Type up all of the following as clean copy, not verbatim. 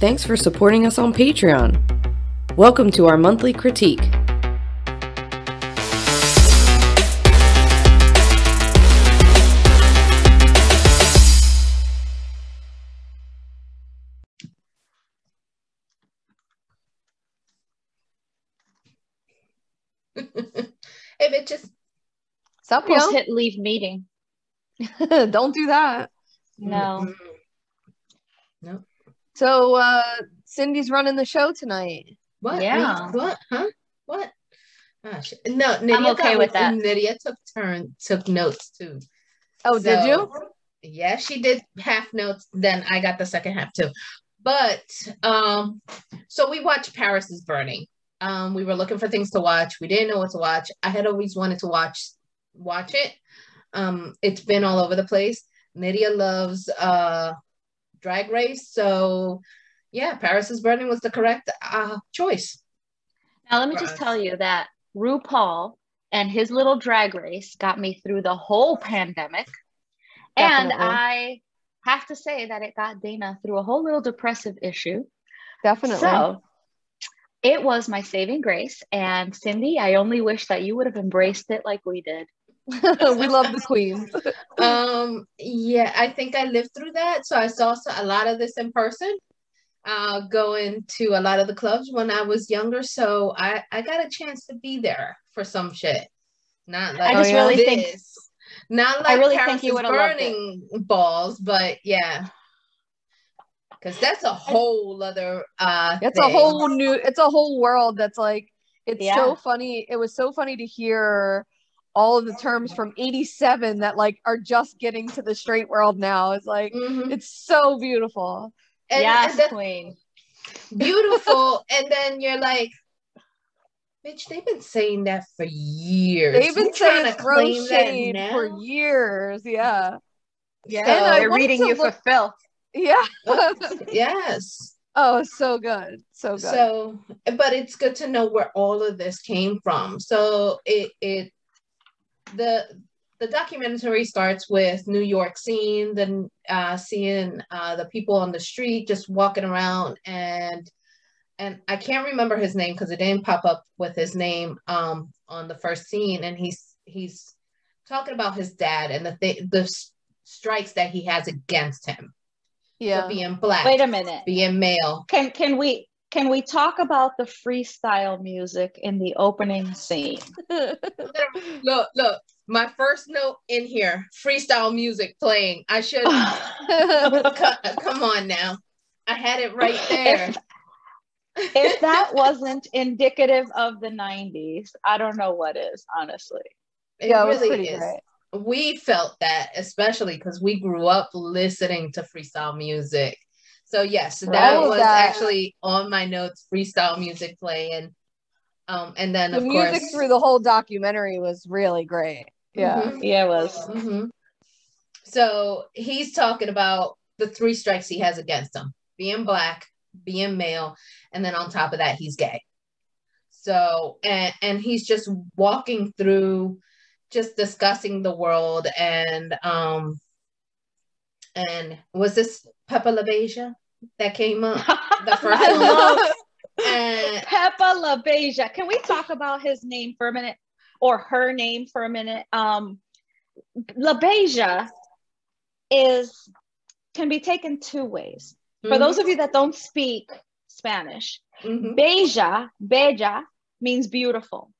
Thanks for supporting us on Patreon. Welcome to our monthly critique. Hey, bitches. Almost hit leave meeting. Don't do that. No. No. So Cindy's running the show tonight. What? Yeah. Me? What? Huh? What? Gosh. No, Nydia I'm okay with that. Nydia took notes too. Oh, did you? Yeah, she did half notes. Then I got the second half too. But so we watched Paris is Burning. We were looking for things to watch. We didn't know what to watch. I had always wanted to watch it. It's been all over the place. Nydia loves Drag Race, so yeah, Paris is Burning was the correct choice. Now let me just tell you that RuPaul and his little Drag Race got me through the whole pandemic. Definitely. And I have to say that it got Dana through a whole little depressive issue. Definitely. So it was my saving grace. And Cindy, I only wish that you would have embraced it like we did. We love the queens. Yeah, I think I lived through that. So I saw a lot of this in person, going to a lot of the clubs when I was younger. So I got a chance to be there for some shit. Not like I just really this. think Not like I really Paris think you is would have loved Burning balls, but yeah. Because that's a whole other It's thing. it's a whole world that's like, it's so funny. It was so funny to hear all of the terms from 87 that like are just getting to the straight world now. It's like, it's so beautiful. Yes, queen. Beautiful. And then you're like, bitch, they've been saying that for years. They've been trying saying to throw claim shade that for years. Yeah. Yeah. So they're reading you for filth. Yeah. Yes. Oh, so good. So good. So, but it's good to know where all of this came from. So the documentary starts with New York seeing the people on the street just walking around, and I can't remember his name because it didn't pop up with his name on the first scene, and he's talking about his dad and the strikes that he has against him. Yeah. For being black. Wait a minute. Being male. Can we talk about the freestyle music in the opening scene? Look. My first note in here, freestyle music playing. I should come on now. I had it right there. If that wasn't indicative of the 90s, I don't know what is, honestly. It really is. Great. We felt that, especially because we grew up listening to freestyle music. So yes, that was actually on my notes, freestyle music playing. And then the music through the whole documentary was really great. Yeah. Yeah, it was. So he's talking about the 3 strikes he has against him: being black, being male, and then on top of that, he's gay. So, and he's just walking through, just discussing the world, and was this Peppa LaBeija that came up? The first I one. love Peppa LaBeija. Can we talk about his name for a minute, or her name for a minute? LaBeija can be taken 2 ways. For those of you that don't speak Spanish, Beja means beautiful.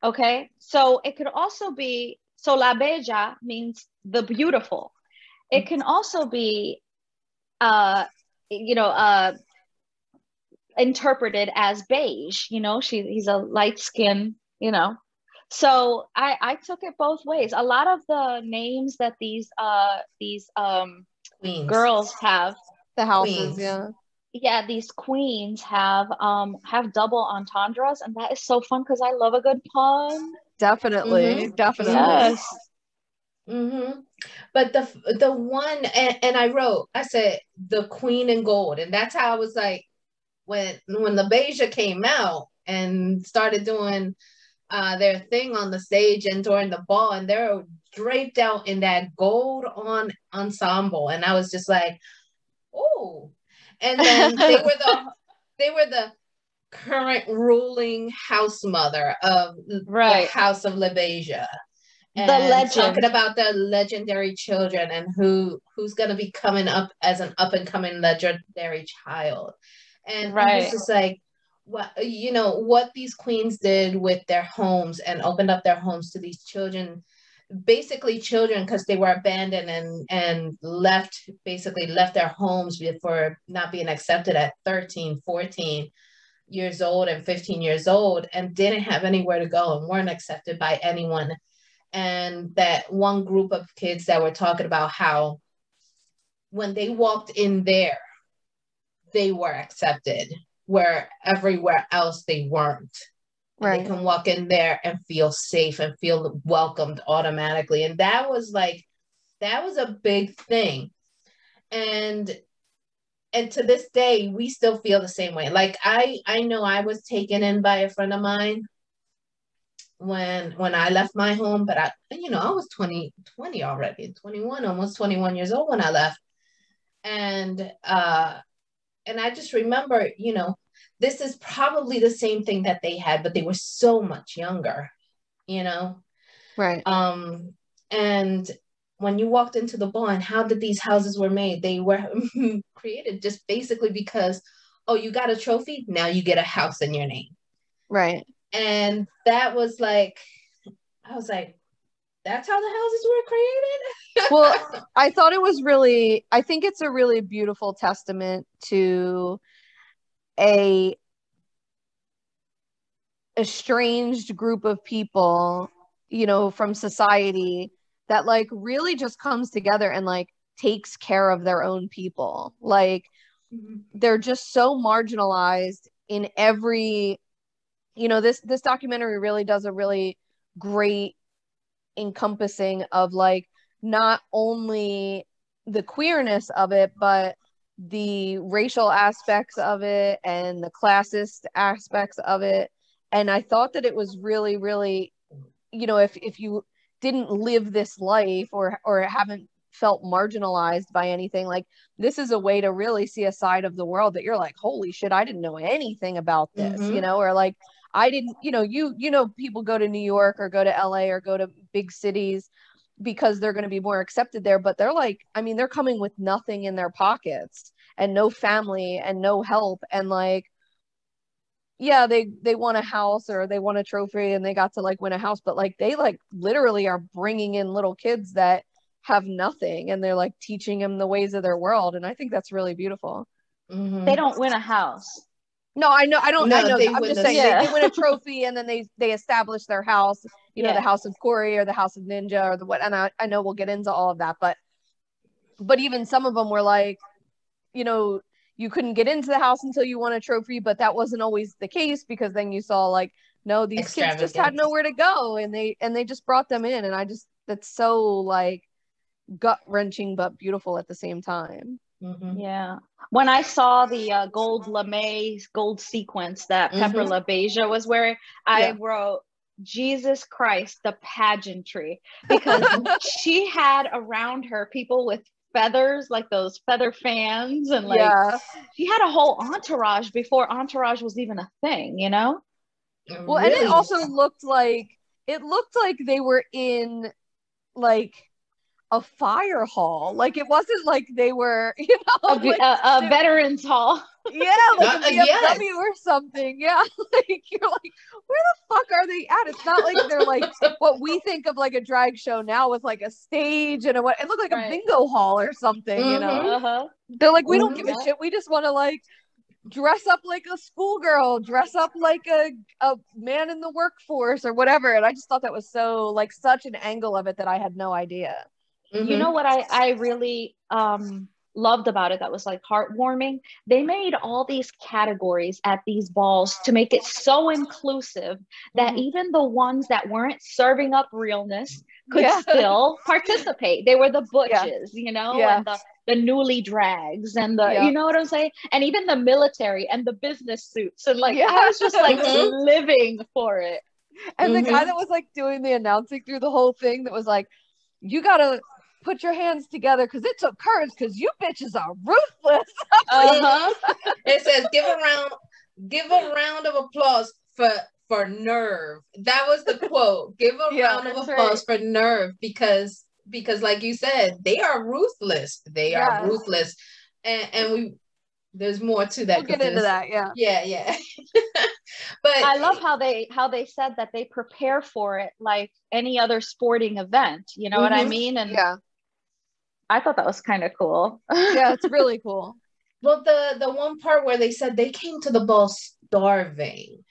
Okay, so it could also be, so La Bella means the beautiful. It can also be, interpreted as beige. He's a light skin. So I took it both ways. A lot of the names that these girls have, the houses, these queens have double entendres, and that is so fun because I love a good pun. Definitely. Yes. But the one, and I said the Queen in Gold, and that's how I was like, when LaBeija came out and started doing their thing on the stage and during the ball, and they're draped out in that gold ensemble, and I was just like, oh. And then they were the current ruling house mother of the House of LaBeija. And the legend. Talking about the legendary children and who's going to be coming up as an up and coming legendary child. And I was just like, what these queens did with their homes and opened up their homes to these children, basically children, because they were abandoned and left their homes for not being accepted at 13, 14 years old and 15 years old, and didn't have anywhere to go and weren't accepted by anyone. And that one group of kids that were talking about how when they walked in there, they were accepted, where everywhere else they weren't. Right. They can walk in there and feel safe and feel welcomed automatically. And that was a big thing. And to this day, we still feel the same way. Like I know I was taken in by a friend of mine when I left my home, but I was 20 already, 21, almost 21 years old when I left. And I just remember, this is probably the same thing that they had, but they were so much younger, Right. And when you walked into the barn, how did these houses were made? They were created just basically because, you got a trophy, now you get a house in your name. Right. And that was like, I was like, that's how the houses were created? Well, I think it's a really beautiful testament to a estranged group of people, from society that like really just comes together and like takes care of their own people. Like they're just so marginalized in every, this documentary really does a really great encompassing of like not only the queerness of it, but the racial aspects of it and the classist aspects of it. And I thought that it was really, really, if you didn't live this life or haven't felt marginalized by anything, like this is a way to really see a side of the world that you're like, holy shit, I didn't know anything about this, or like I didn't, people go to New York or go to LA or go to big cities because they're going to be more accepted there, but they're like, they're coming with nothing in their pockets and no family and no help. And like, yeah, they want a house or they want a trophy and they got to like win a house, but like they like literally are bringing in little kids that have nothing and they're like teaching them the ways of their world. And I think that's really beautiful. They don't win a house. No, I know. I'm just saying they win a trophy and then they establish their house, the House of Cory or the House of Ninja or the what. And I know we'll get into all of that, but even some of them were like, you couldn't get into the house until you won a trophy, but that wasn't always the case because then you saw like, no, these kids just had nowhere to go and they just brought them in. And that's so like gut wrenching, but beautiful at the same time. Yeah. When I saw the gold lame gold sequence that Pepper LaBeija was wearing, I wrote, Jesus Christ, the pageantry, because she had around her people with feathers, like those feather fans, and like she had a whole entourage before entourage was even a thing, Well, really? And it also looked like they were in like a fire hall. Like it wasn't like they were, a veterans hall. Yeah, like a BMW or something. Yeah, like you're like, where the fuck are they at? It's not like they're like what we think of like a drag show now with like a stage and what it looked like a bingo hall or something. They're like, we don't give a shit. We just want to like dress up like a schoolgirl, dress up like a man in the workforce or whatever. And I just thought that was so like such an angle of it that I had no idea. You know what I really loved about it that was like heartwarming? They made all these categories at these balls to make it so inclusive that even the ones that weren't serving up realness could still participate. They were the butches, and the newly drags and the, you know what I'm saying? And even the military and the business suits. And like, I was just like living for it. And the guy that was like doing the announcing through the whole thing that was like, you gotta put your hands together because it took courage because you bitches are ruthless. It says give a round of applause for Nerve. That was the quote. Give a round of applause for Nerve because like you said, they are ruthless. They are ruthless. And there's more to that. We'll get into that, yeah. But I love how they said that they prepare for it like any other sporting event. You know what I mean? And I thought that was kind of cool. Yeah, it's really cool. Well, the one part where they said they came to the ball starving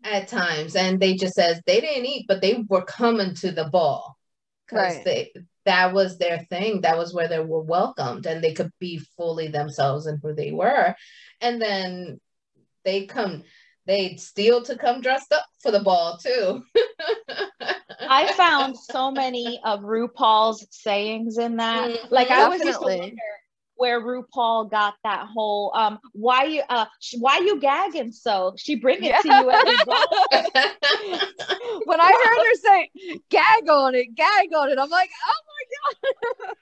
at times, and they just says they didn't eat, but they were coming to the ball because that was their thing. That was where they were welcomed, and they could be fully themselves and who they were. And then they'd steal to come dressed up for the ball too. I found so many of RuPaul's sayings in that. Like I always used to wonder where RuPaul got that whole why you gagging so? She bring it to you every ball. When I heard her say gag on it, I'm like, oh my god.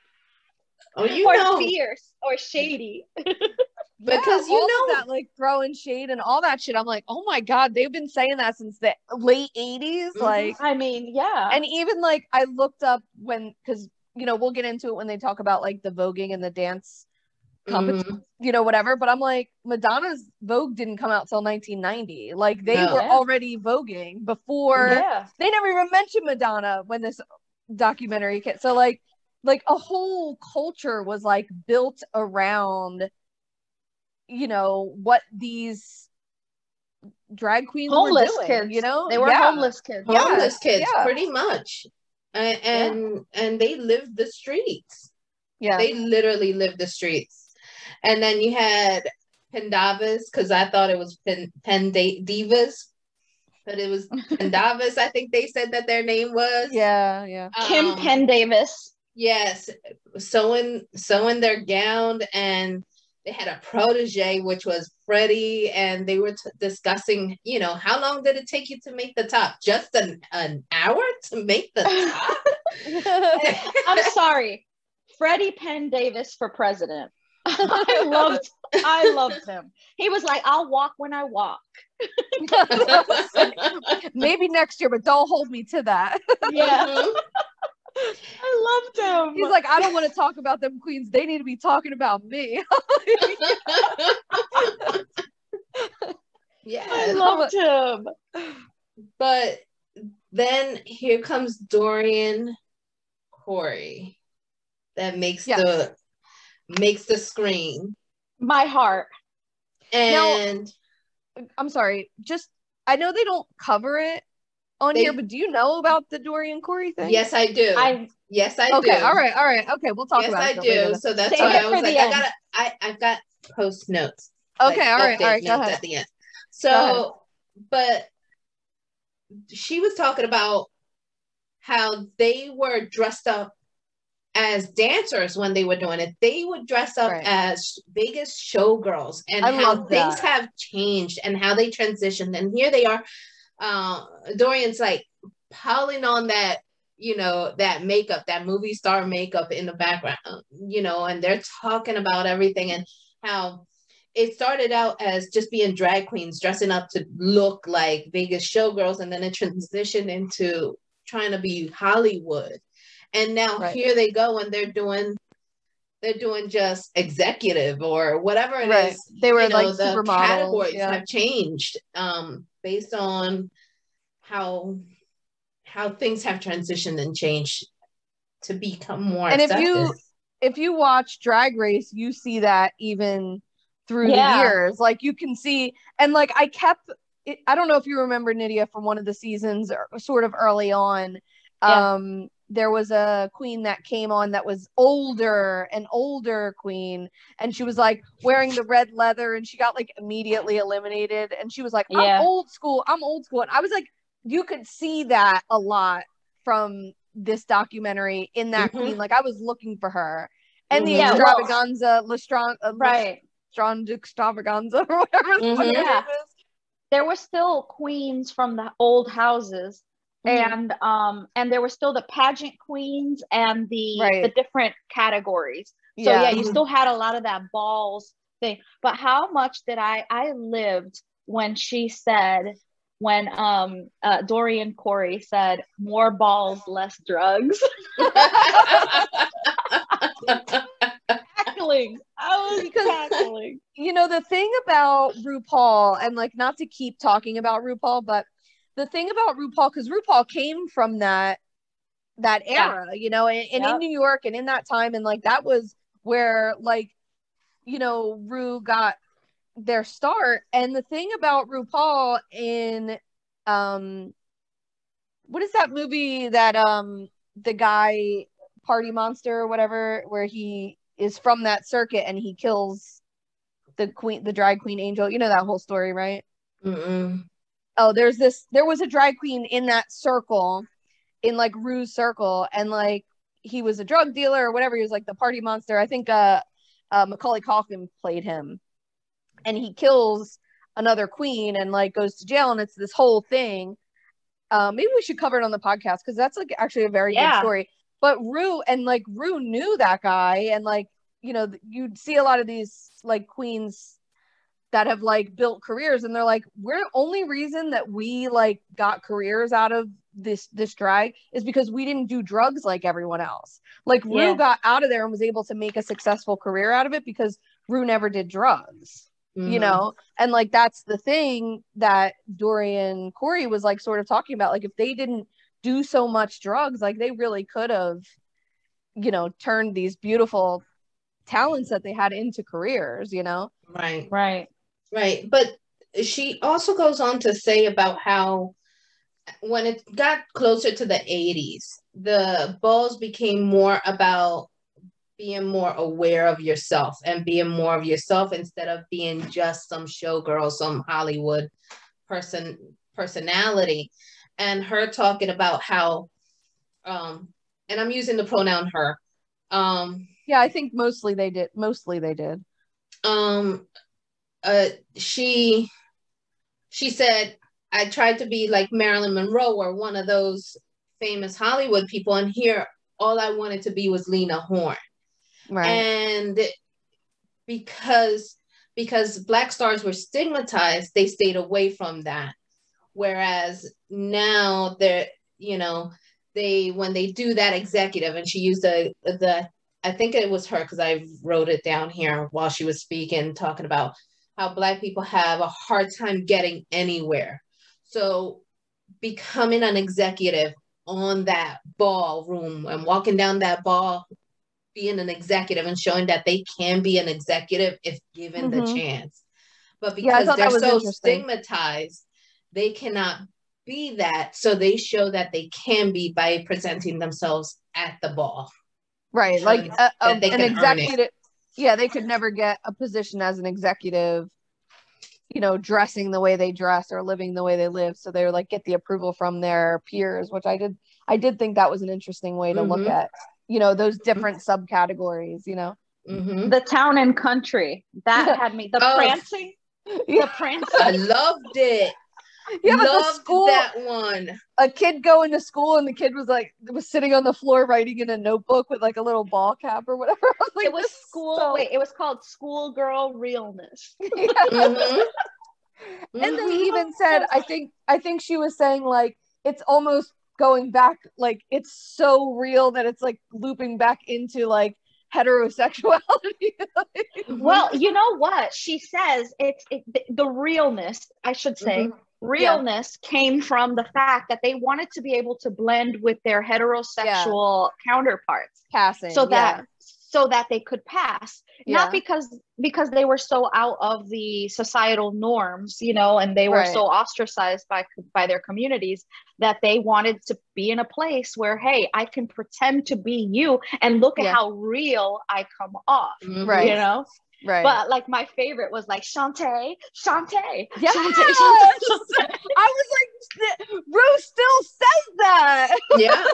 Or fierce or shady. Because that like throwing shade and all that shit. I'm like, oh my god, they've been saying that since the late 80s. Like, I mean, yeah. And even like I looked up because we'll get into it when they talk about like the voguing and the dance competition, whatever. But I'm like, Madonna's Vogue didn't come out till 1990. Like they were already voguing before. They never even mentioned Madonna when this documentary came. So like a whole culture was like built around what these drag queens homeless were doing, kids. They were homeless kids. Homeless kids, pretty much. And they lived the streets. Yeah. They literally lived the streets. And then you had Pendavis, because I thought it was Pendivas, but it was Pendavis, I think they said that their name was. Yeah. Kim Pendavis. Yes. Sewing their gown, and they had a protege, which was Freddie, and they were discussing, how long did it take you to make the top? Just an hour to make the top? I'm sorry. Freddie Pendavis for president. I loved him. He was like, I'll walk when I walk. Maybe next year, but don't hold me to that. Yeah. I loved him. He's like, I don't want to talk about them queens. They need to be talking about me. Yeah, I loved him. But then here comes Dorian Corey that makes the screen. My heart. And now, I'm sorry, I know they don't cover it on here, but do you know about the Dorian Corey thing? Yes, I do. Yes, I do. Okay, all right. Okay, we'll talk about it. Yes, I do. So that's why I was like, I've got post notes. Okay, all right. Go ahead. At the end. So, but she was talking about how they were dressed up as dancers when they were doing it. They would dress up as Vegas showgirls, and how things have changed and how they transitioned. And here they are. Dorian's like piling on that, that makeup, that movie star makeup in the background, and they're talking about everything and how it started out as just being drag queens dressing up to look like Vegas showgirls, and then it transitioned into trying to be Hollywood. And now here they go, and they're doing just executive or whatever it is. They were like the supermodels. Categories have changed based on how things have transitioned and changed to become more accepted. If you watch Drag Race, you see that even through the years. Like you can see, and like I don't know if you remember, Nydia, from one of the seasons or sort of early on. There was a queen that came on that was an older queen, and she was like wearing the red leather, and she got like immediately eliminated, and she was like, I'm old school. And I was like, you could see that a lot from this documentary in that queen. Like I was looking for her, and the extravaganza, Strand extravaganza or whatever the fuck it is. There were still queens from the old houses and there were still the pageant queens and the different categories. So yeah, you still had a lot of that balls thing. But how much did I lived when she said, when Dorian Corey said, more balls, less drugs. Cackling. I was cackling. You know, the thing about RuPaul, and like, not to keep talking about RuPaul, but the thing about RuPaul, because RuPaul came from that era, you know, and in New York and in that time, and like that was where, like, you know, Ru got their start. And the thing about RuPaul in what is that movie that the guy, Party Monster or whatever, where he is from that circuit and he kills the drag queen Angel, you know that whole story, right? Oh, there was a drag queen in that circle, in like Ru's circle, and like he was a drug dealer or whatever. He was like the Party Monster. I think Macaulay Culkin played him, and he kills another queen and like goes to jail, and it's this whole thing. Maybe we should cover it on the podcast, because that's like actually a very good story. But Ru knew that guy, and like, you know, you'd see a lot of these like queens that have like built careers, and they're like, we're only reason that we like got careers out of this drag is because we didn't do drugs like everyone else. Like Ru got out of there and was able to make a successful career out of it because Ru never did drugs. You know, and like that's the thing that Dorian Corey was like sort of talking about. Like, if they didn't do so much drugs, like they really could have, you know, turned these beautiful talents that they had into careers, you know? Right. But she also goes on to say about how when it got closer to the 80s, the balls became more about being more aware of yourself and being more of yourself instead of being just some showgirl, some Hollywood personality. And her talking about how, and I'm using the pronoun her. Yeah, I think mostly they did. She said, I tried to be like Marilyn Monroe or one of those famous Hollywood people, and here all I wanted to be was Lena Horne. Right. And because Black stars were stigmatized, they stayed away from that. Whereas now they're, you know, when they do that executive, and she used the I think it was her, because I wrote it down here while she was speaking, talking about how Black people have a hard time getting anywhere. So becoming an executive on that ballroom and walking down that ball, being an executive and showing that they can be an executive if given the chance. But because they're so stigmatized, they cannot be that. So they show that they can be by presenting themselves at the ball. Right. Like an executive. Yeah, they could never get a position as an executive, you know, dressing the way they dress or living the way they live. So they're like, get the approval from their peers, which I did think that was an interesting way to look at, you know, those different subcategories, you know. The town and country, that had me, the prancing. The prancing. I loved it. Yeah, but the school, that one. A kid going to school, and the kid was sitting on the floor writing in a notebook with like a little ball cap or whatever. Like, it was it was called Schoolgirl Realness. And they even said, I think she was saying like it's almost going back, like it's so real that it's like looping back into like heterosexuality. Well, you know what she says, the realness, I should say. Realness came from the fact that they wanted to be able to blend with their heterosexual counterparts, passing, so that they could pass, not because they were so out of the societal norms, you know, and they were so ostracized by their communities, that they wanted to be in a place where, hey, I can pretend to be you and look at how real I come off, you know. Right. But like my favorite was like Shantae. Yes! I was like, Ru still says that. Yeah.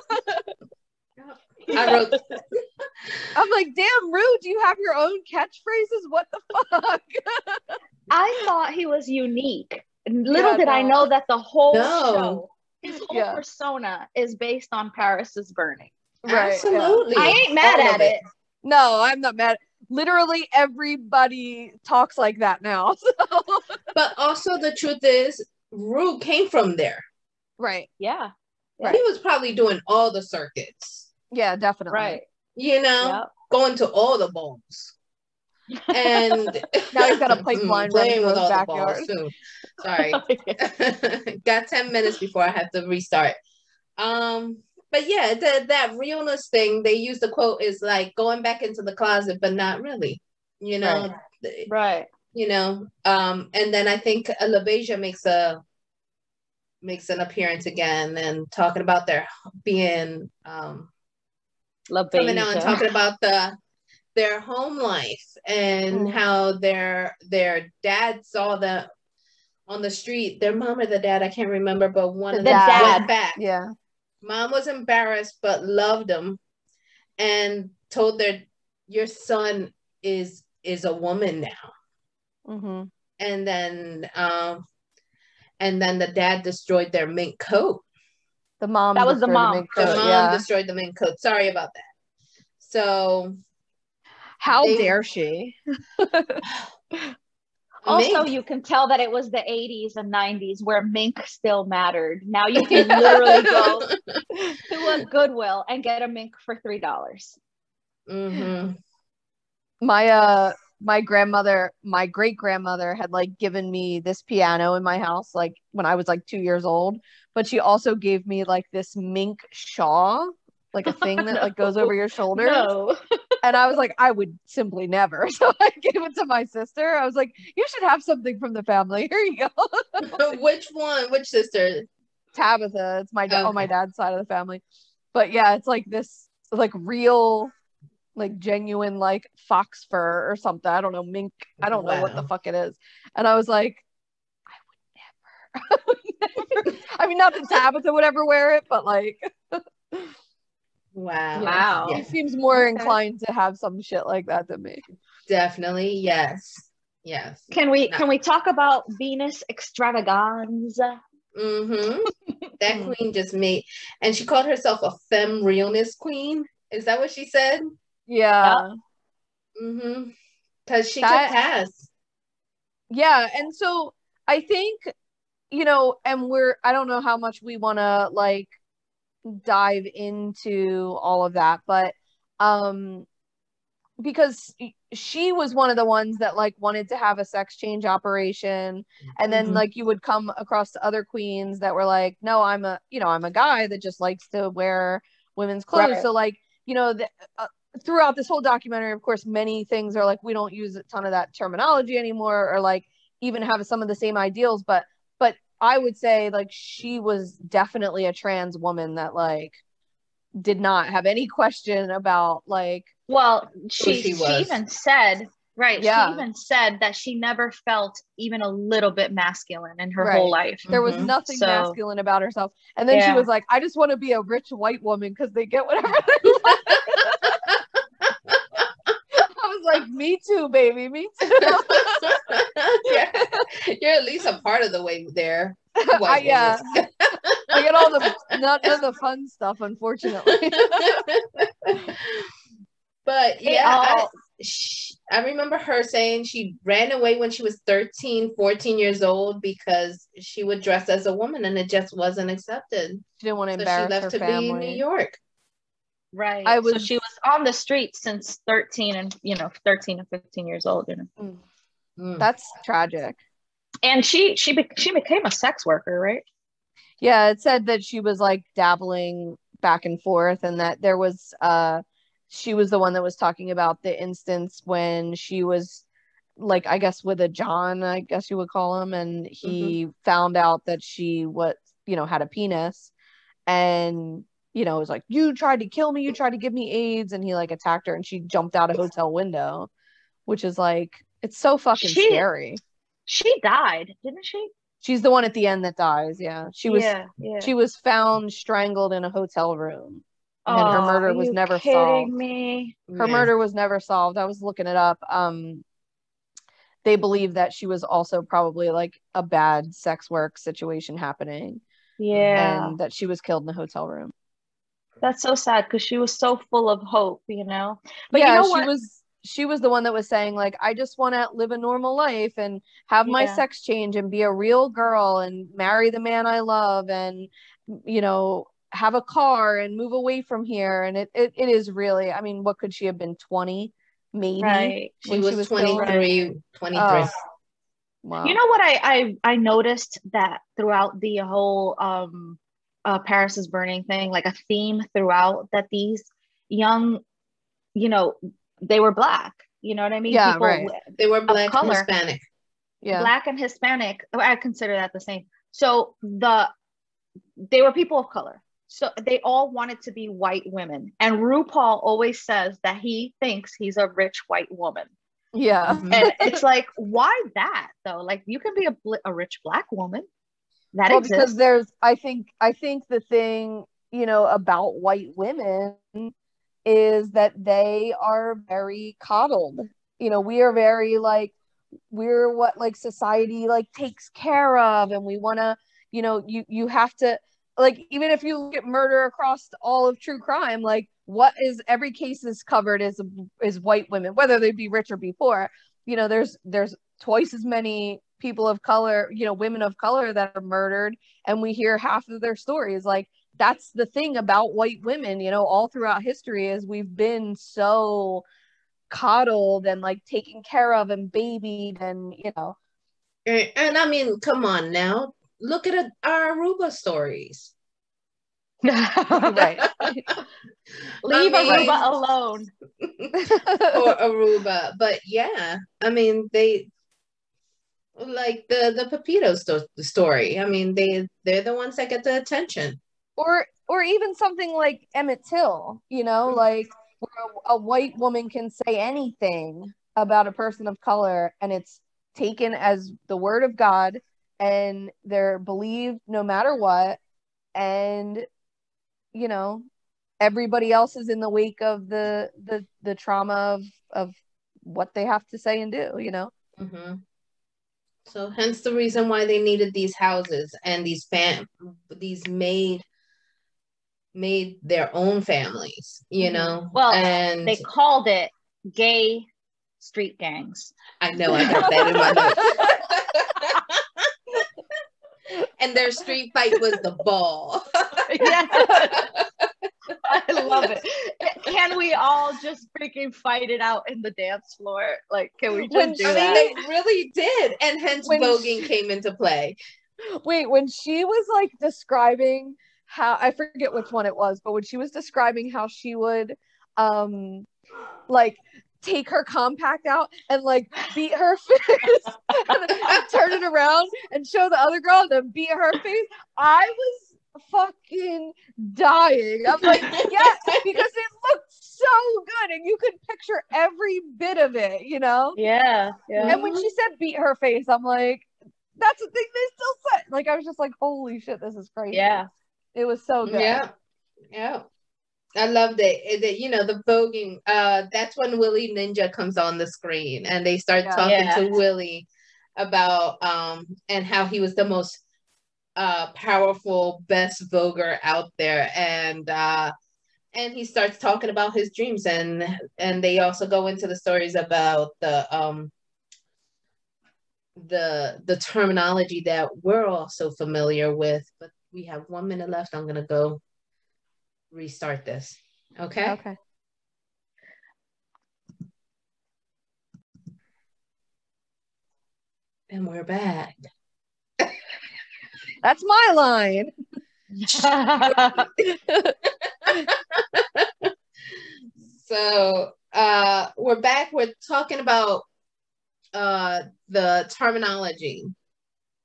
I wrote. I'm like, damn, Ru, do you have your own catchphrases? What the fuck? I thought he was unique. Little did I know that the whole show his whole persona is based on Paris is Burning. Right. Absolutely. I ain't mad at it. No, I'm not mad. Literally everybody talks like that now. So. But also the truth is, Rue came from there. Right. Yeah. He was probably doing all the circuits. Yeah, definitely. Right. You know, going to all the balls. And now he's got to play blind playing with all backyard. the balls soon. Sorry. Got 10 minutes before I have to restart. But yeah, that realness thing, they use the quote is like going back into the closet, but not really, you know? Right. You know, and then I think LaBeija makes an appearance again and talking about their being coming out and talking about their home life and how their dad saw them on the street, their mom or the dad, I can't remember, but one of them went back. Yeah. Mom was embarrassed but loved them and told your son is a woman now. Mm-hmm. And then the dad destroyed their mink coat. The mom. That was the mom. The mom destroyed the mink coat. Sorry about that. So how dare she? Also, you can tell that it was the 80s and 90s where mink still mattered. Now you can literally go to a Goodwill and get a mink for $3. Mm-hmm. My grandmother, my great grandmother had like given me this piano in my house like when I was like 2 years old, but she also gave me like this mink shawl, like a thing that like goes over your shoulders. No. And I was like, I would simply never. So I gave it to my sister. I was like, you should have something from the family. Here you go. Which one? Which sister? Tabitha. It's my on my dad's side of the family. But yeah, it's like this like real like genuine like fox fur or something. I don't know, mink. I don't know what the fuck it is. And I was like, I would never. I mean, not that Tabitha would ever wear it, but like wow. He seems more inclined to have some shit like that than me. Definitely, yes. Can we talk about Venus Extravaganza? That queen just made, and she called herself a femme realness queen. Is that what she said? Yeah. Because she could pass. Yeah, and so I think, you know, and I don't know how much we want to like dive into all of that, but because she was one of the ones that like wanted to have a sex change operation, and then like you would come across other queens that were like, no, I'm a guy that just likes to wear women's clothes. Right. So like, you know, throughout this whole documentary, of course, many things are like, we don't use a ton of that terminology anymore, or like even have some of the same ideals, but I would say like she was definitely a trans woman that like did not have any question about like, well, she even said, right, she even said that she never felt even a little bit masculine in her whole life. There was nothing masculine about herself. And then she was like, I just want to be a rich white woman because they get whatever they want. I was like, me too, baby, me too. Yeah. You're at least a part of the way there. I get all the none of the fun stuff, unfortunately. But yeah, I remember her saying she ran away when she was 13, 14 years old because she would dress as a woman and it just wasn't accepted. She didn't want to embarrass her family. She left to be in New York. Right. So she was on the street since 13 and 15 years old, you know. That's tragic. And she became a sex worker, right? Yeah, it said that she was like dabbling back and forth, and that there was she was the one that was talking about the instance when she was like, I guess with a John, I guess you would call him, and he found out that she had a penis, and it was like, you tried to kill me, you tried to give me AIDS, and he like attacked her and she jumped out a hotel window, which is like, it's so fucking scary. She died, didn't she? She's the one at the end that dies. Yeah. She was found strangled in a hotel room. And her murder was never solved. Her murder was never solved. I was looking it up. They believe that she was also probably like a bad sex work situation happening. Yeah. And that she was killed in the hotel room. That's so sad because she was so full of hope, you know? But yeah, she was the one that was saying, like, I just want to live a normal life and have my sex change and be a real girl and marry the man I love and, you know, have a car and move away from here. And it is really, I mean, what could she have been, 20 maybe? Right. She was 23. Wow. You know what I noticed that throughout the whole Paris is Burning thing, like a theme throughout, that these young, you know, they were Black, you know what I mean? Yeah, right. They were Black and Hispanic. Yeah. Black and Hispanic, I consider that the same. So they were people of color. So they all wanted to be white women. And RuPaul always says that he thinks he's a rich white woman. Yeah. And it's like, why that though? Like, you can be a rich Black woman. That exists. Because I think the thing, you know, about white women is that they are very coddled. You know, we are very like, we're what like society like takes care of, and we want to, you know, you have to, like, even if you look at murder across all of true crime, like, what is every case is covered is white women, whether they be rich or be poor. You know, there's twice as many people of color, you know, women of color that are murdered, and we hear half of their stories. Like, that's the thing about white women, you know, all throughout history, is we've been so coddled and like taken care of and babied, and you know. And I mean, come on now, look at our Aruba stories. Right. Leave Aruba alone. Or Aruba. But yeah, I mean, they like the Pepito story. I mean, they're the ones that get the attention. Or even something like Emmett Till, you know, like where a white woman can say anything about a person of color and it's taken as the word of God and they're believed no matter what. And, you know, everybody else is in the wake of the trauma of what they have to say and do, you know? Mm-hmm. So hence the reason why they needed these houses and these made their own families, you know? Well, and they called it gay street gangs. I know, I got that in my notes. And their street fight was the ball. Yeah. I love it. Can we all just freaking fight it out in the dance floor? Like, can we just do that? They really did. And hence voguing came into play. Wait, when she was like describing how, I forget which one it was, but when she was describing how she would like take her compact out and like beat her face and turn it around and show the other girl and then beat her face, I was fucking dying. I'm like, yes, because it looked so good and you could picture every bit of it, you know? Yeah. And when she said beat her face, I'm like, that's the thing they still said. Like, I was just like, holy shit, this is crazy. Yeah. It was so good. Yeah. I loved it. You know, the voguing, that's when Willie Ninja comes on the screen and they start talking to Willie about and how he was the most powerful, best voguer out there, and he starts talking about his dreams, and they also go into the stories about the terminology that we're also familiar with. But we have 1 minute left. I'm gonna go restart this. Okay. And we're back. That's my line. So we're back. We're talking about the terminology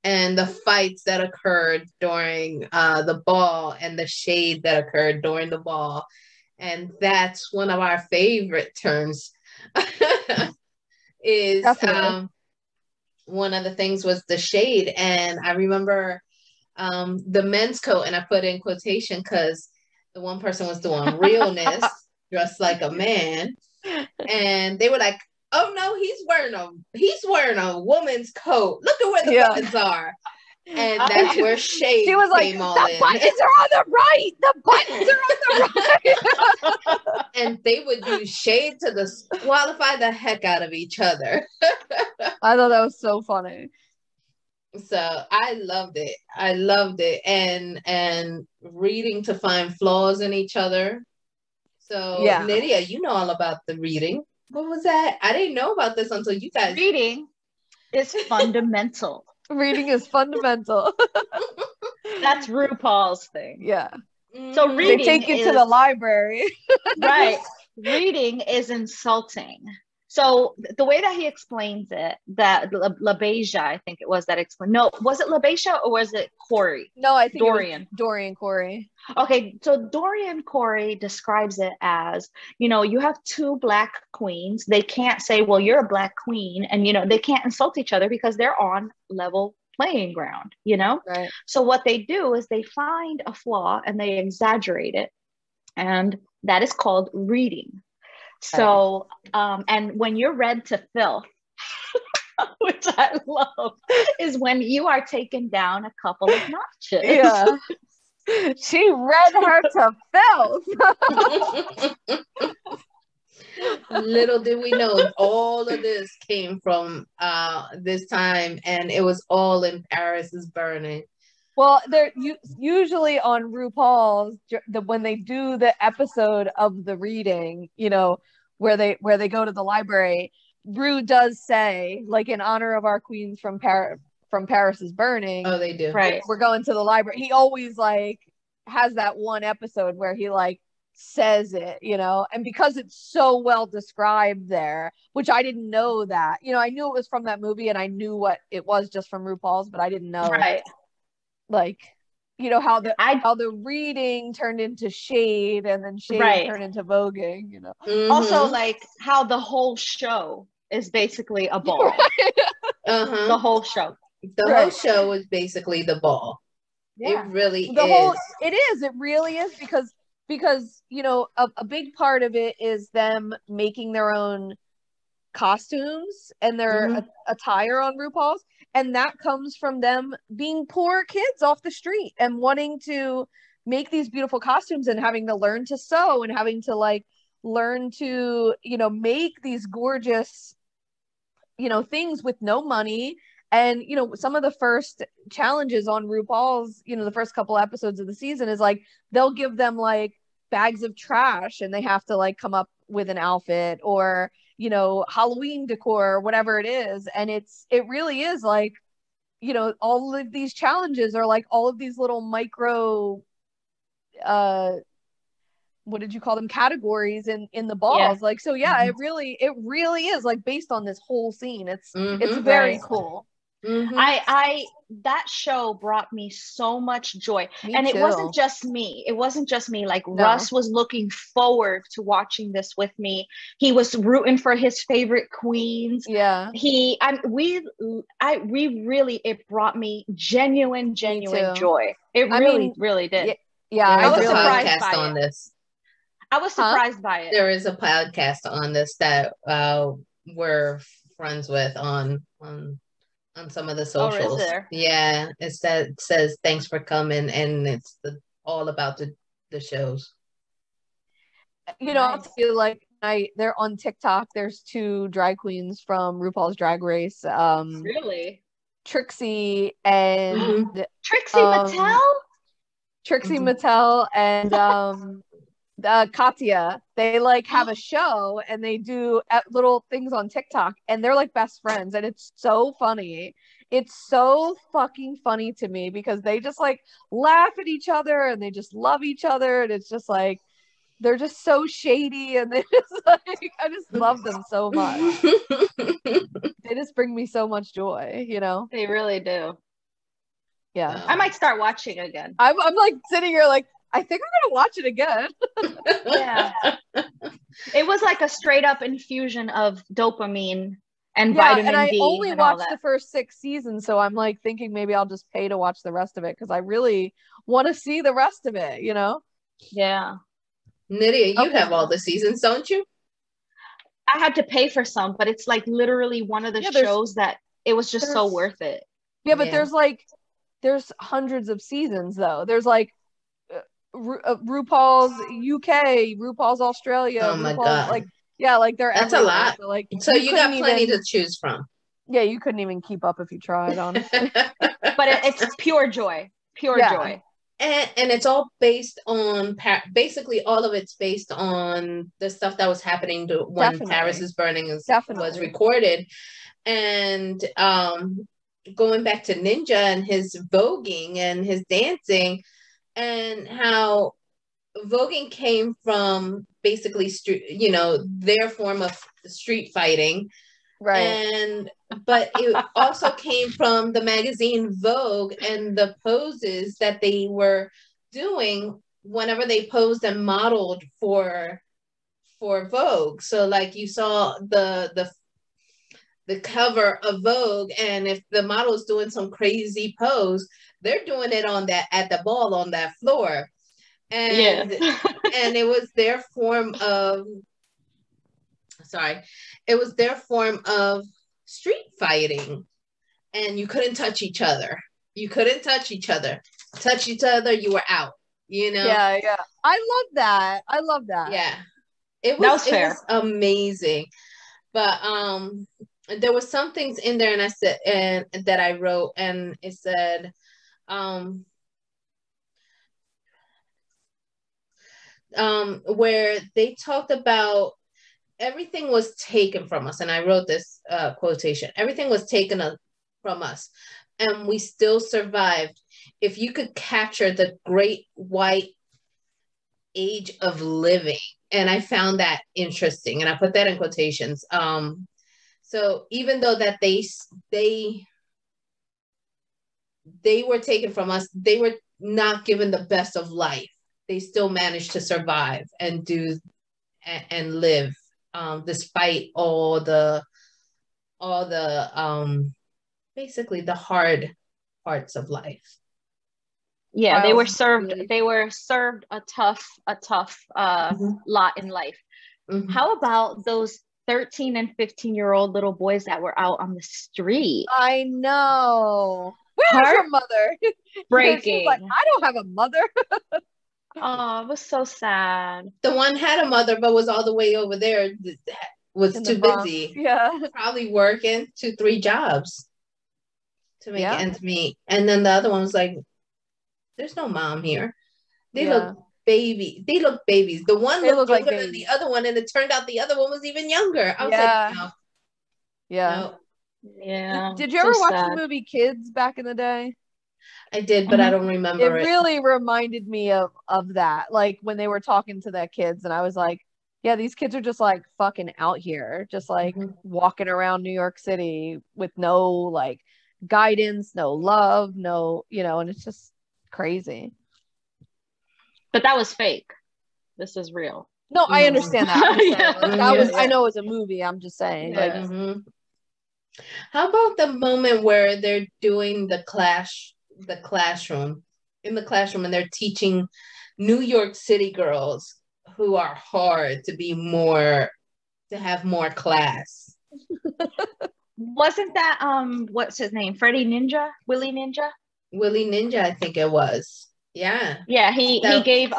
and the fights that occurred during the ball and the shade that occurred during the ball. And that's one of our favorite terms. Is one of the things was the shade. And I remember the men's coat, and I put in quotation because the one person was doing realness, dressed like a man, and they were like, "Oh no, he's wearing a woman's coat. Look at where the buttons are." And that's where Shade she was like, came all the in. buttons are on the right. The buttons are on the right. And they would use Shade to disqualify the heck out of each other. I thought that was so funny. So I loved it. And reading to find flaws in each other. So yeah. Nydia, you know all about the reading. What was that? I didn't know about this until you guys. Reading is fundamental. Reading is fundamental. That's RuPaul's thing. Yeah. So reading, they take you to the library. Right. Reading is insulting. So the way that he explains it, that LaBeija, I think it was that explained. No, was it LaBeija or was it Corey? No, I think Dorian. It was Dorian Corey. Okay, so Dorian Corey describes it as, you have two Black queens. They can't say, well, you're a Black queen. And, they can't insult each other because they're on level playing ground, Right. So what they do is they find a flaw and they exaggerate it. And that is called reading. So, and when you're read to filth, which I love, is when you are taken down a couple of notches. Yeah. She read her to filth. Little did we know all of this came from this time, and it was all in Paris is Burning. Well, they're usually on RuPaul's when they do the episode of the reading, where they go to the library. Ru does say, like, in honor of our queens from Paris is Burning. Oh, they do. Right. We're going to the library. He always has that one episode where he says it, and because it's so well described there, which I didn't know that, I knew it was from that movie and I knew what it was just from RuPaul's, but I didn't know. Right. How the reading turned into Shade and then Shade turned into voguing, Mm-hmm. Also, how the whole show is basically a ball. Right. Uh-huh. The whole show. The whole show is basically the ball. Yeah. It really is. It really is because a big part of it is them making their own costumes and their attire on RuPaul's. And that comes from them being poor kids off the street and wanting to make these beautiful costumes and having to learn to sew and having to learn to, make these gorgeous, things with no money. And, some of the first challenges on RuPaul's, the first couple episodes of the season is they'll give them bags of trash and they have to come up with an outfit or, Halloween decor or whatever it is. And it really is all of these challenges are all of these little micro, what did you call them? Categories in the balls. Yeah. It really is based on this whole scene. It's very cool. Mm-hmm. That show brought me so much joy. And too. It wasn't just me. No. Russ was looking forward to watching this with me. He was rooting for his favorite queens. Yeah. We really, it brought me genuine joy. It really did. Yeah. I was surprised by this. I was surprised by it. There is a podcast on this that we're friends with on some of the socials. Oh, is there? Yeah, it says thanks for coming, and it's all about the shows. I feel they're on TikTok. There's two drag queens from RuPaul's Drag Race. Really? Trixie and Trixie Mattel? Trixie Mattel and Katya. They have a show and they do little things on TikTok and they're best friends and it's so funny. It's so fucking funny to me because they just laugh at each other and they just love each other and it's just they're just so shady and they just I just love them so much. They just bring me so much joy, They really do. Yeah. I might start watching again. I'm sitting here I think I'm gonna watch it again. Yeah. It was a straight up infusion of dopamine and vitamin D. And I only watched the first 6 seasons, so I'm thinking maybe I'll just pay to watch the rest of it because I really want to see the rest of it, Yeah. Nydia, you have all the seasons, don't you? I had to pay for some, but it's literally one of the shows that it was just so worth it. Yeah, but there's there's hundreds of seasons though. There's like RuPaul's UK, RuPaul's Australia, oh my RuPaul's God. like, yeah, like they're That's everywhere. a lot. So, like, so you got plenty to choose from. Yeah, you couldn't even keep up if you tried, honestly. But it's pure joy. Pure joy. And it's all based on, basically all of it's based on the stuff that was happening when Paris is Burning was recorded. And going back to Ninja and his voguing and his dancing, and how voguing came from basically their form of street fighting. Right. But it also came from the magazine Vogue and the poses that they were doing whenever they posed and modeled for Vogue. So like you saw the cover of Vogue, and if the model is doing some crazy pose, they're doing it at the ball on that floor. And and it was their form of street fighting, and you couldn't touch each other. Touch each other, you were out, Yeah. I love that. Yeah. It was amazing. But there was some things in there, and I said, and that I wrote, and it said where they talked about everything was taken from us, and I wrote this quotation: everything was taken from us, and we still survived. If you could capture the great white age of living. And I found that interesting, and I put that in quotations. So even though that they were taken from us, they were not given the best of life. They still managed to survive and live, despite all the basically the hard parts of life. Yeah, they were served a tough lot in life. Mm-hmm. How about those 13 and 15-year-old little boys that were out on the street? I know. Where's your mother? Breaking. Like, I don't have a mother. Oh, it was so sad. The one had a mother, but was all the way over there. Was too busy. Yeah, probably working 2-3 jobs to make ends meet. And then the other one was like, "There's no mom here. They look baby. They look babies. The one looked older than the other one, and it turned out the other one was even younger." I was like, "No." Yeah. No. Yeah. Did you ever watch the movie Kids back in the day? I did, but I don't remember it. It really reminded me of that. Like when they were talking to their kids, and I was like, yeah, these kids are just like fucking out here, just like walking around New York City with no like guidance, no love, no, and it's just crazy. But that was fake. This is real. No, I understand that. I know it was a movie. I'm just saying. Yeah. Like, how about the moment where they're doing the classroom, and they're teaching New York City girls who are hard to have more class. Wasn't that what's his name? Willie Ninja? Willie Ninja, I think it was. Yeah. Yeah, he gave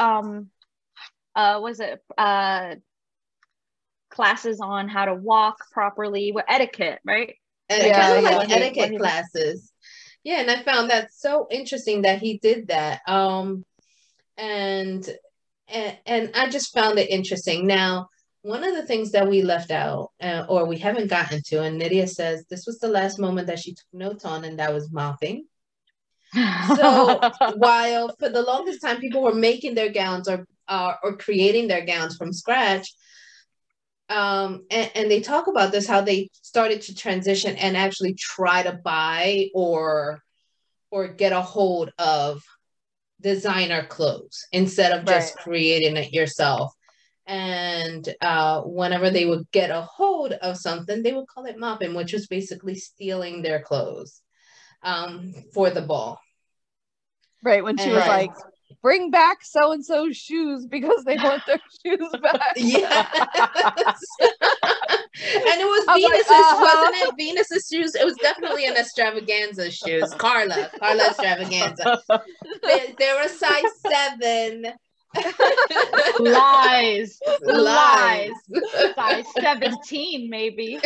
classes on how to walk properly with etiquette, right? Etiquette classes. Yeah, and I found that so interesting that he did that. And I just found it interesting. Now, one of the things that we left out, or we haven't gotten to, and Nydia says this was the last moment that she took notes on, and that was mopping. So while for the longest time people were making their gowns or creating their gowns from scratch, and they talk about this, how they started to transition and actually try to buy or get a hold of designer clothes instead of just creating it yourself. And whenever they would get a hold of something, they would call it mopping, which was basically stealing their clothes for the ball. Right, when she was like, bring back so and so's shoes because they want their shoes back. Yes. And it was Venus's, wasn't it? Venus's shoes. It was definitely an extravaganza shoes. Carla extravaganza. They're a size 7. Lies. Size 17 maybe.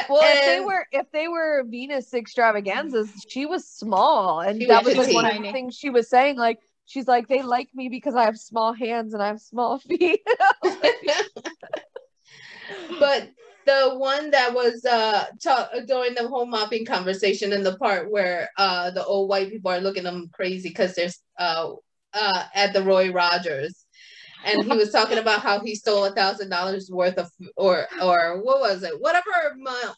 Well, if they were Venus extravaganzas, she was small, and that was like one of the things she was saying. Like, she's like, they like me because I have small hands and I have small feet. But the one that was during the whole mopping conversation, in the part where the old white people are looking at them crazy because they're at the Roy Rogers. And he was talking about how he stole $1,000 worth of, or what was it? Whatever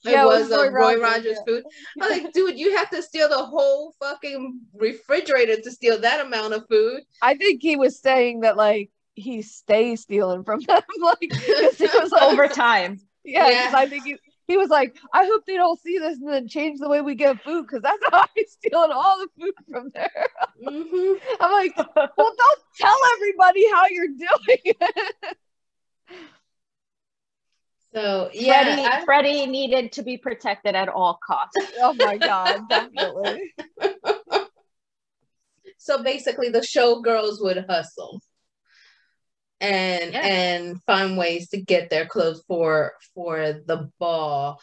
it was of Roy Rogers food. I was like, dude, you have to steal the whole fucking refrigerator to steal that amount of food. I think he was saying that, like, he stays stealing from them, like, because it was like, over time. Yeah, because I think he was like, I hope they don't see this and then change the way we get food, because that's how he's stealing all the food from there. Mm-hmm. I'm like, well, don't tell everybody how you're doing it. So yeah, Freddie needed to be protected at all costs. Oh my God, definitely. So basically, the showgirls would hustle and find ways to get their clothes for the ball.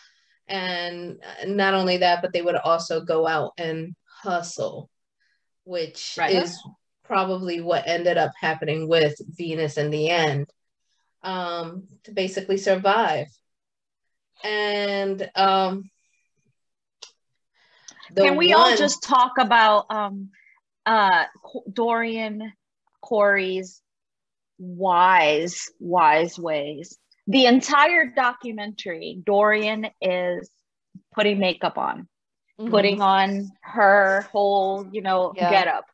And not only that, but they would also go out and hustle, which is probably what ended up happening with Venus in the end, to basically survive. And can we all just talk about Dorian Corey's wise ways? The entire documentary, Dorian is putting makeup on, putting on her whole, getup,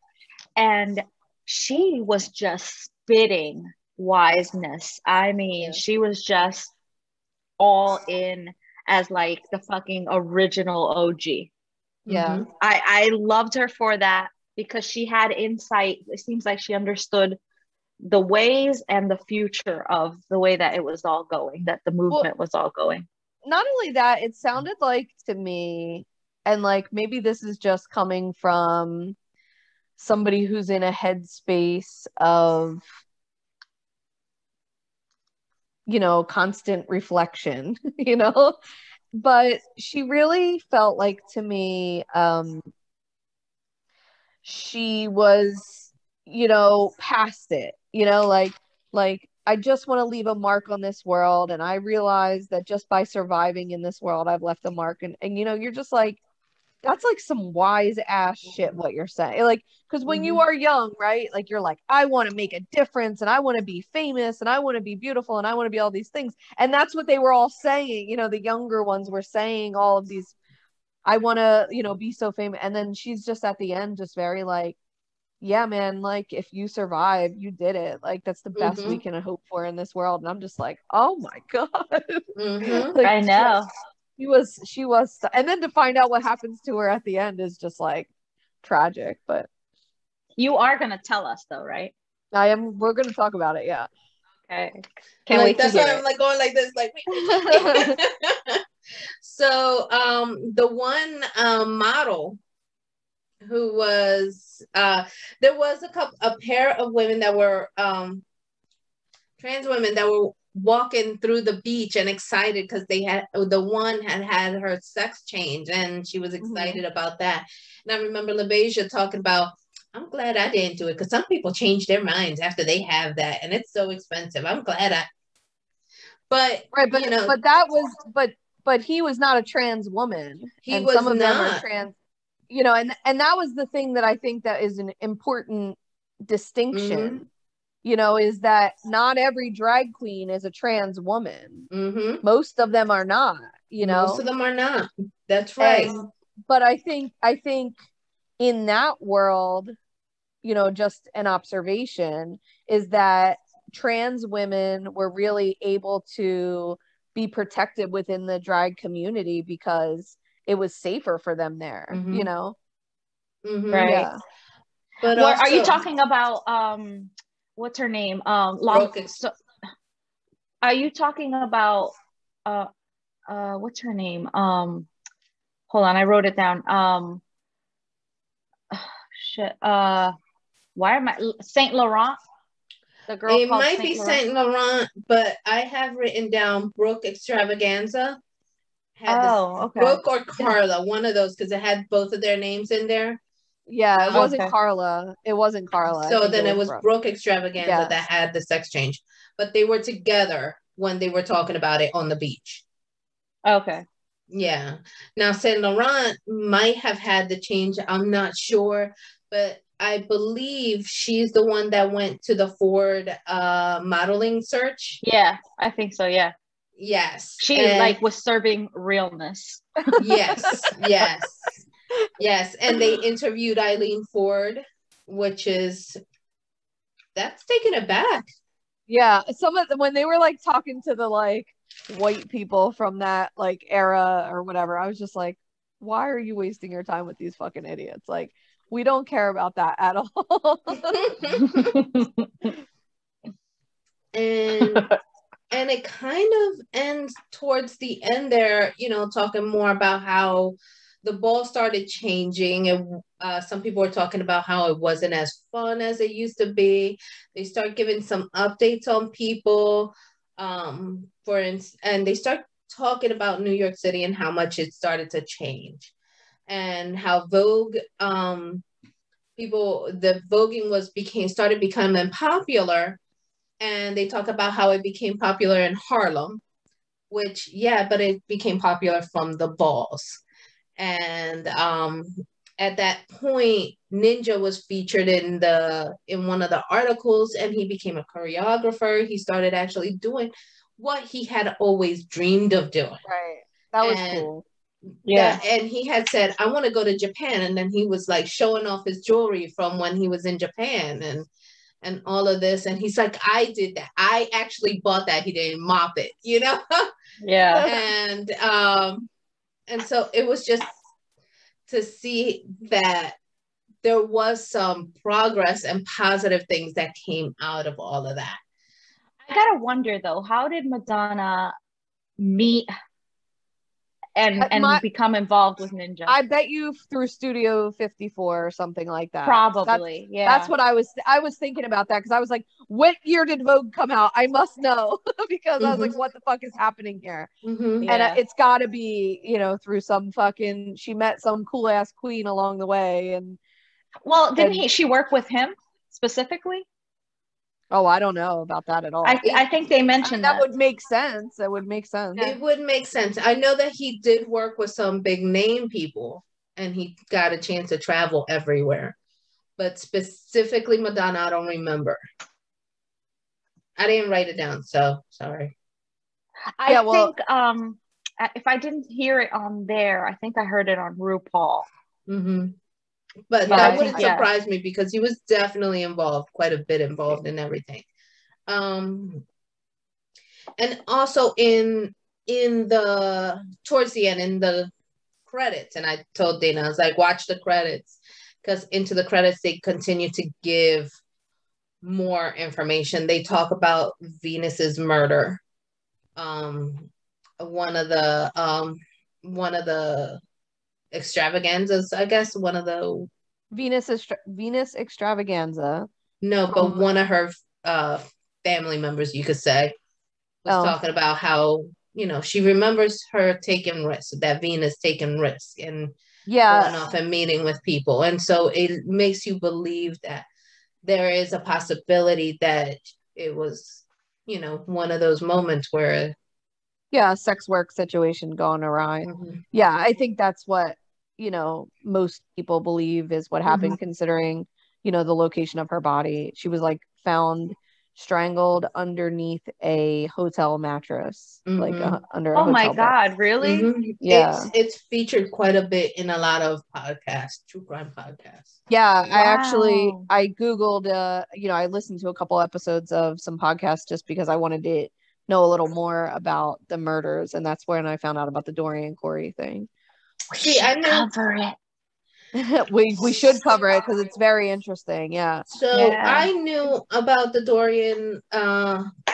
and she was just spitting wiseness. I mean, she was just all in as like the fucking original OG. Yeah, I loved her for that, because she had insight. It seems like she understood the ways and the future of the way that it was all going, that the movement was all going. Not only that, it sounded like to me, and like maybe this is just coming from somebody who's in a headspace of, constant reflection, but she really felt like, to me, she was, past it, like I just want to leave a mark on this world, and I realize that just by surviving in this world, I've left a mark, and you're just like, that's like some wise ass shit what you're saying, like, because when you are young, right, like, you're like, I want to make a difference, and I want to be famous, and I want to be beautiful, and I want to be all these things, and that's what they were all saying, the younger ones were saying all of these, I want to, be so famous, and then she's just at the end just very like, yeah, man, like, if you survive, you did it, like, that's the best we can hope for in this world. And I'm just like, oh my God. Like, I know. She was, and then to find out what happens to her at the end is just like tragic. But you are gonna tell us though, right? I am. We're gonna talk about it. Yeah. Okay. Can't wait to hear it. That's why I'm like going like this, like. So the one model who was there was a pair of women that were trans women that were walking through the beach and excited because the one had her sex change, and she was excited about that. And I remember LaBeija talking about, I'm glad I didn't do it, because some people change their minds after they have that, and it's so expensive. I'm glad but that was but he was not a trans woman. Some of them are trans, and that was the thing that I think that is an important distinction, is that not every drag queen is a trans woman. Most of them are not, most of them are not. That's right. But I think in that world, just an observation is that trans women were really able to be protected within the drag community because it was safer for them there, Right. Yeah. But also, are you talking about what's her name? Are you talking about what's her name? Hold on, I wrote it down. Shit. Why am I Saint Laurent? The girl it might be Saint Laurent, but I have written down Brooke Extravaganza. Okay. Brooke or Carla, one of those, because it had both of their names in there. Yeah, it wasn't Carla. It wasn't Carla. So then it was Brooke Extravaganza that had the sex change, but they were together when they were talking about it on the beach. Okay. Yeah. Now Saint Laurent might have had the change. I'm not sure, but I believe she's the one that went to the Ford modeling search. Yeah, I think so. Yeah. Yes. She was serving realness. Yes. Yes. And they interviewed Eileen Ford, which is that's taking it back. Yeah. Some of when they were like talking to the like white people from that like era or whatever, I was just like, why are you wasting your time with these fucking idiots? Like, we don't care about that at all. And it kind of ends towards the end there, talking more about how the ball started changing, and some people were talking about how it wasn't as fun as it used to be. They start giving some updates on people, and they start talking about New York City and how much it started to change, and how Vogue, the voguing started becoming popular. And they talk about how it became popular in Harlem, but it became popular from the balls. And at that point, Ninja was featured in one of the articles, and he became a choreographer. He started actually doing what he had always dreamed of doing. Right. That was cool. Yeah. And he had said, I want to go to Japan. And then he was like showing off his jewelry from when he was in Japan and all of this. And he's like, I did that. I actually bought that. He didn't mop it, Yeah. And so it was just to see that there was some progress and positive things that came out of all of that. I gotta wonder though, how did Madonna meet and become involved with Ninja? I bet you through Studio 54 or something like that. Probably. That's what I was thinking about that, because I was like, what year did Vogue come out? I must know. Because I was like, what the fuck is happening here? Mm-hmm. And it's got to be, through some fucking, she met some cool ass queen along the way. And didn't she work with him specifically? Oh, I don't know about that at all. I think they mentioned that. That would make sense. That would make sense. It would make sense. I know that he did work with some big name people, and he got a chance to travel everywhere. But specifically Madonna, I don't remember. I didn't write it down, so sorry. I think if I didn't hear it on there, I think I heard it on RuPaul. Mm-hmm. But that wouldn't surprise me, because he was definitely involved, quite a bit involved in everything. And also towards the end, in the credits, and I told Dana, I was like, watch the credits, because into the credits, they continue to give more information. They talk about Venus's murder. One of the extravaganzas, I guess, one of the Venus extravaganza. No, but one of her family members, you could say, was talking about how, she remembers her taking risks, that Venus taking risks and going off and meeting with people. And so it makes you believe that there is a possibility that it was, one of those moments where sex work situation gone awry. Mm-hmm. Yeah, I think that's what most people believe is what happened, mm-hmm. considering the location of her body. She was like found strangled underneath a hotel mattress, mm-hmm. like under a hotel my bed. God, really? Mm-hmm. Yeah, it's featured quite a bit in a lot of podcasts, true crime podcasts. Yeah, wow. I googled I listened to a couple episodes of some podcasts just because I wanted to know a little more about the murders, and that's when I found out about the Dorian Corey thing. See, I know. we should cover it because it's very interesting. Yeah. So I knew about the Dorian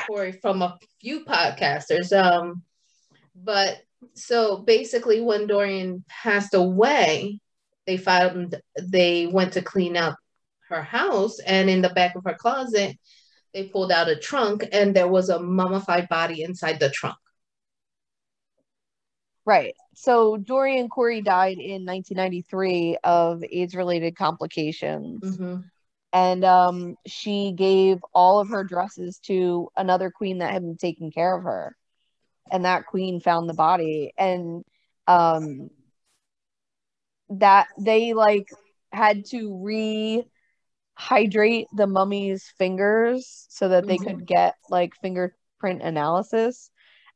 Corey from a few podcasters. But so basically, when Dorian passed away, they went to clean up her house, and in the back of her closet, they pulled out a trunk, and there was a mummified body inside the trunk. Right. So Dorian Corey died in 1993 of AIDS-related complications. Mm-hmm. And she gave all of her dresses to another queen that had been taking care of her. And that queen found the body. And that they like had to rehydrate the mummy's fingers so that they could get like fingerprint analysis.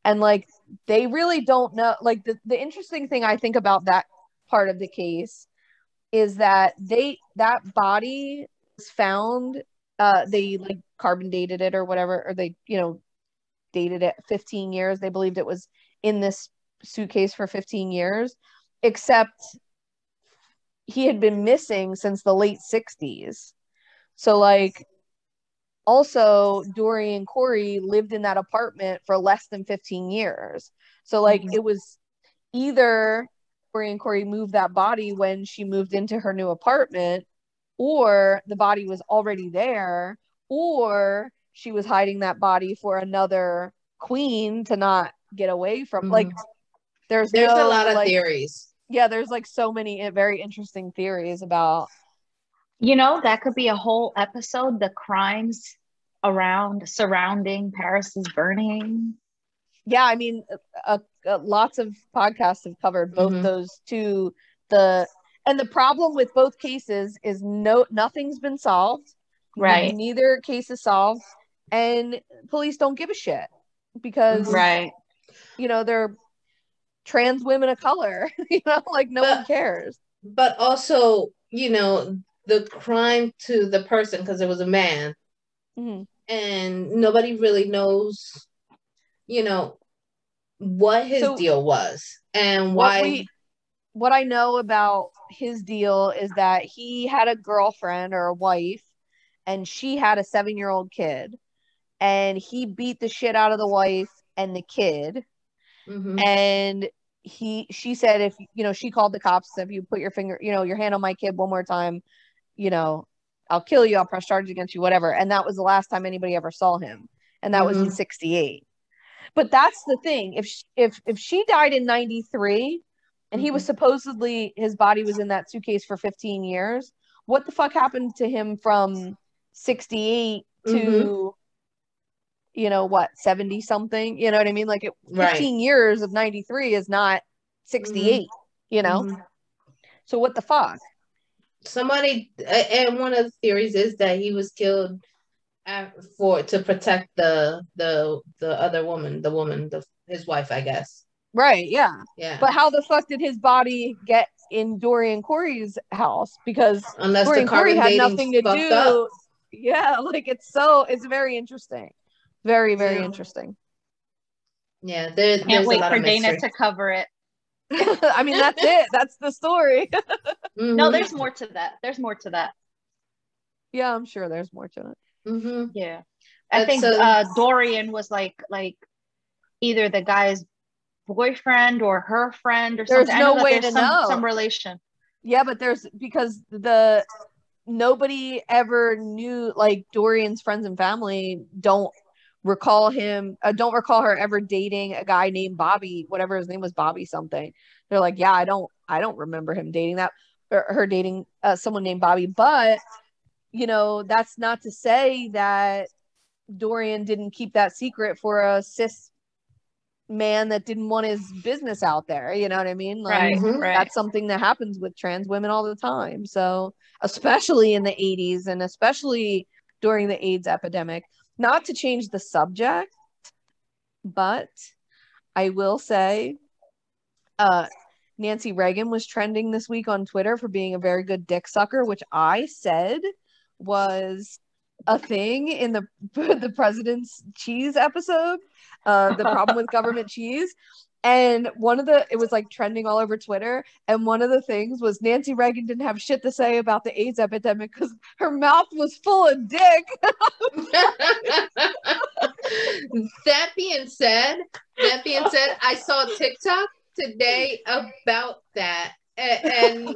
And like they really don't know, like the interesting thing I think about that part of the case is that that body was found, they like carbon dated it or whatever, or they, you know, dated it 15 years. They believed it was in this suitcase for 15 years, except he had been missing since the late 60s. So like, also Dorian Corey lived in that apartment for less than 15 years. So like it was either Dorian Corey moved that body when she moved into her new apartment, or the body was already there, or she was hiding that body for another queen to not get away from. Like there's a lot of theories. Yeah, there's like so many very interesting theories about. You know, that could be a whole episode, the crimes surrounding Paris's burning. Yeah, I mean, lots of podcasts have covered both those two. And the problem with both cases is nothing's been solved. Right. Neither case is solved, and police don't give a shit because, you know, they're trans women of color. You know, like no one cares. But also, you know, the crime to the person, because it was a man, and nobody really knows, you know, what his deal was and why. What I know about his deal is that he had a girlfriend or a wife, and she had a 7-year-old kid, and he beat the shit out of the wife and the kid. And she said, if, you know, she called the cops, if you put your hand on my kid one more time, you know, I'll kill you, I'll press charges against you, whatever. And that was the last time anybody ever saw him. And that was in 1968. But that's the thing. If she died in 1993 and he was supposedly, his body was in that suitcase for 15 years, what the fuck happened to him from 1968 to, you know, what, 70 something? You know what I mean? Like 15 years of 1993 is not 1968, you know? So what the fuck? Somebody, and one of the theories is that he was killed to protect the other woman, his wife, I guess. Right, yeah. But how the fuck did his body get in Dorian Corey's house? Because unless Dorian Corey had nothing to do. Up. Yeah, like it's very interesting. Very, very interesting. Yeah, there's can't wait a lot for of Dana to cover it. I mean, that's it. That's the story. No, there's more to that. Yeah, I'm sure there's more to it. Yeah, I think Dorian was like either the guy's boyfriend or her friend or something. There's no way to know some relation. Yeah, but because nobody ever knew, like Dorian's friends and family don't recall her ever dating a guy named Bobby, whatever his name was, Bobby something. They're like, yeah, I don't remember him dating that, or her dating someone named Bobby. But you know, that's not to say that Dorian didn't keep that secret for a cis man that didn't want his business out there. You know what I mean? Like, that's something that happens with trans women all the time. So especially in the 80s and especially during the AIDS epidemic. Not to change the subject, but I will say Nancy Reagan was trending this week on Twitter for being a very good dick sucker, which I said was a thing in the President's Cheese episode, the problem with government cheese. And it was like trending all over Twitter. And one of the things was Nancy Reagan didn't have shit to say about the AIDS epidemic because her mouth was full of dick. That being said, I saw TikTok today about that. And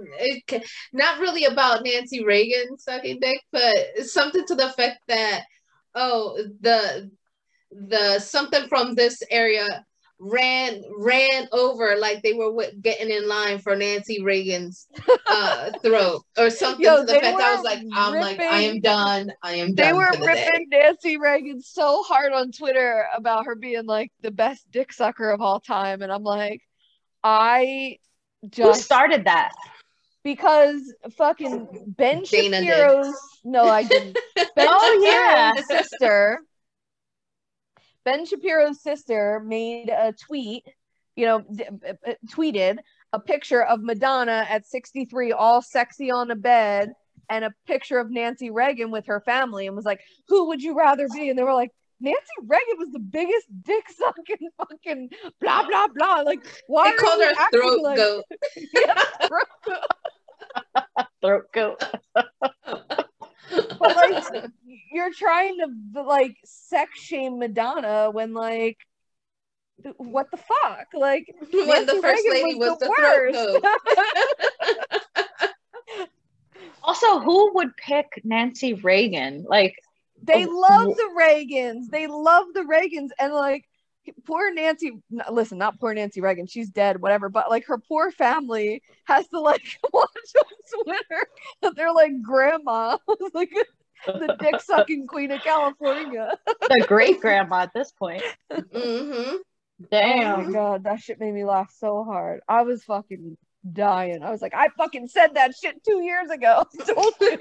not really about Nancy Reagan sucking dick, but something to the effect that, the something from this area ran over like they were getting in line for Nancy Reagan's throat or something to the effect. I was like, I am done. They were ripping Nancy Reagan so hard on Twitter about her being like the best dick sucker of all time, and I'm like, who started that? Because fucking Ben Shapiro's no, I didn't. Ben Shapiro's sister made a tweet, tweeted a picture of Madonna at 63, all sexy on a bed, and a picture of Nancy Reagan with her family, and was like, "Who would you rather be?" And they were like, "Nancy Reagan was the biggest dick sucking fucking blah blah blah." Like, why? They called her throat goat. Yeah, throat goat. But like, you're trying to like sex shame Madonna when like, what the fuck? Like, when Nancy the first Reagan lady was the worst. throat goat. Also, who would pick Nancy Reagan? Like, they love the Reagans, and like, poor Nancy. Listen, not poor Nancy Reagan. She's dead, whatever. But like, her poor family has to like watch on Twitter that they're like grandma, like the dick sucking queen of California, the great grandma at this point. Mm-hmm. Damn. Oh my god, that shit made me laugh so hard. I was fucking dying. I was like, I fucking said that shit 2 years ago. Told you.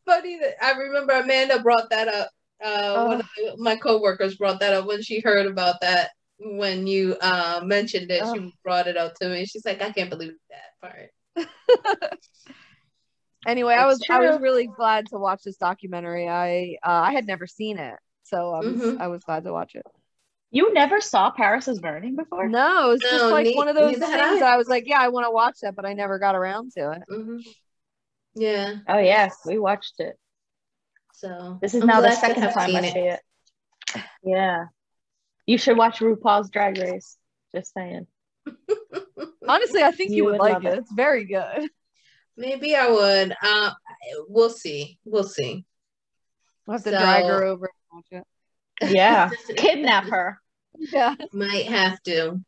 Funny that I remember Amanda brought that up. One of my coworkers brought that up when she heard about that. When you mentioned it, she brought it up to me. She's like, I can't believe that part. Anyway, I was really glad to watch this documentary. I had never seen it, so I was glad to watch it. You never saw Paris is Burning before? No, it's just like one of those things that I was like, yeah, I want to watch that, but I never got around to it. Mm-hmm. Yeah. Oh yeah, we watched it. So this is now the second time I see it. Yeah. You should watch RuPaul's Drag Race. Just saying. Honestly, I think you would like it. It's very good. Maybe I would. We'll see. We'll have to drag her over and watch it. Yeah. Kidnap her. Yeah. Might have to.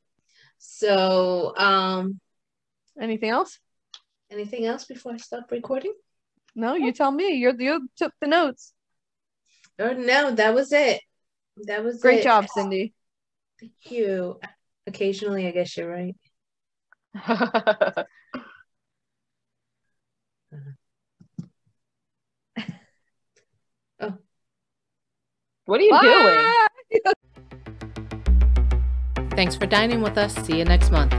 So, anything else? Anything else before I stop recording? No, you tell me. You took the notes. Oh no, that was it. That was great job, Cindy. Thank you. Occasionally, I guess you're right. Oh. What are you doing? Thanks for dining with us. See you next month.